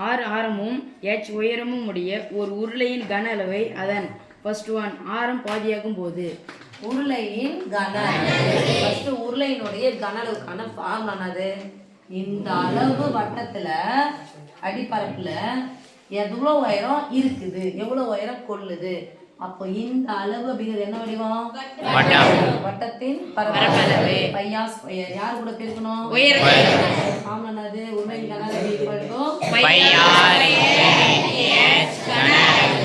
R ஆரமும் h உயரமும் உடைய ஒரு உருளையின் கன அளவை அதன் ஃபர்ஸ்ட் ஒன் ஆரம் பாதியாகும் போது உருளையின் கன ஃபர்ஸ்ட் உருளையினுடைய கன அளவுக்கான ஃபார்முலானது இந்த அளவு வட்டத்துல அடிப்பரப்புல எவ்வளோ உயரம் இருக்குது எவ்வளோ உயரம் கொள்ளுது அப்போ இந்த அளவு அப்படிங்கிறது என்ன வடிவம் வட்டத்தின் பரப்பளவு பையா ஸ்கொயர் யார் கூட பெருக்கணும் ஃபார்முலா என்னது உருளையின் கன அளவு equal to pi r h கன அளவு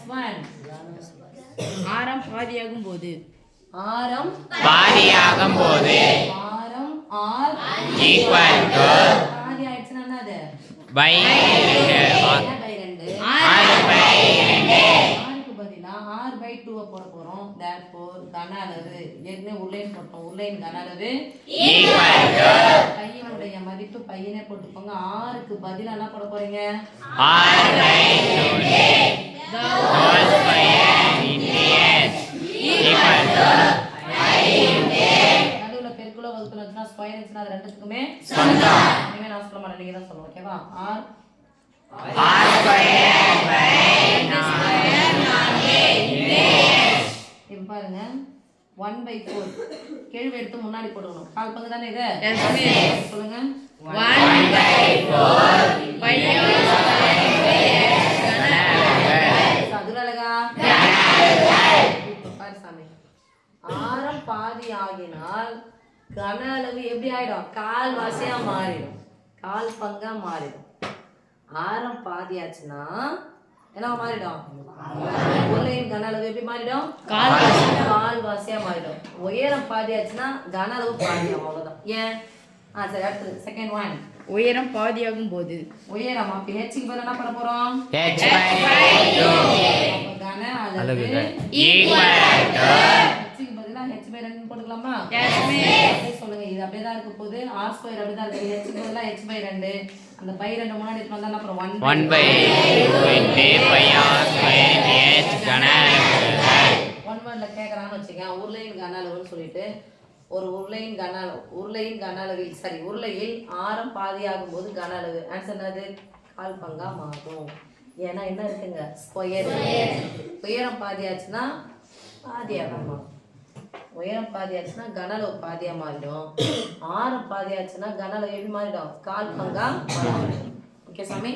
+ 1 ஆரம் பாதியாகும் போது ஆரம் r ஈக்குவல் டு பாதி ஆயிடுச்சுன்னா என்னது பை 2 ஆருக்கு பதிலா r/2 போட போறோம் therefore கன அளவு ஏற்கனவே உருளையின் போட்டோம் உருளையின் கன அளவு ஈக்குவல் டு பையனுடைய மதிப்பு பையனே போட்டுக்கோங்க ஆருக்கு பதிலா என்ன போட போறீங்க r/2 whole square into h equal to நடுவுல பெருக்குல வகுத்துல வச்சுனா ஸ்கொயர் இருந்துச்சுனா அது ரெண்டுத்துக்குமே சொந்தம் இனிமே நான் சொல்ல மாட்டேன் நீங்க தான் சொல்லணும் ஓகேவா r square by 4 இப்ப பாருங்க 1/4 கேள்வி எடுத்து முன்னாடி போடணும் கால் பங்கு தானே இது சொல்லுங்க 1/4 பை அதுல அழகா பாரு சாமி ஆரம் பாதி ஆகினால் கன அளவு எப்படி ஆயிடும் கால் வாசியா மாறிடும் கால் பங்கா மாறிடும் ஆரம் பாதி ஆச்சுன்னா என்ன மாறிடும் உருளையின் கன அளவு எப்படி மாறிடும் கால் வாசியா மாறிடும் உயரம் பாதி ஆச்சுன்னா கன அளவு பாதியாகும் அவ்வளவுதான் ஏன் சரி அடுத்தது செகண்ட் ஒன் உயரம் பாதியாகும் போது உயரம் அப்ப ஹெச்சுக்கு பதிலா என்ன பண்ண போறோம் h/2 அப்ப கன அளவு equal to ஹெச்சுக்கு பதிலா h/2 போட்டுக்கலாமா yes சொல்லுங்க இது அப்படியே தான் இருக்க போகுது r ஸ்கொயர் அப்படியே தான் இருக்கு ஹெச்சுக்கு பதிலா h/2 அந்த பை 2 முன்னாடி எடுத்து வந்தா அப்புறம் 1/2 into pi r square h கன அளவு ஒன் வேர்ட்ல கேக்குறான்னு வச்சுங்க உருளையின் கன அளவுன்னு சொல்லிட்டு ஒரு உருளையின் கன அளவில் சரி உருளையில் ஆரம் பாதியாகும் போது கன அளவு ஆன்சர் என்னது கால் பங்கா மாறும் ஏன்னா என்ன இருக்குங்க ஸ்கொயர் உயரம் பாதியாச்சுன்னா பாதியாக மாறும் உயரம் பாதியாச்சுன்னா கன அளவு பாதியா மாறிடும் ஆரம் பாதியாச்சுன்னா கன அளவு எப்படி மாறிடும் கால் பங்கா மாறிடும் ஓகே சாமி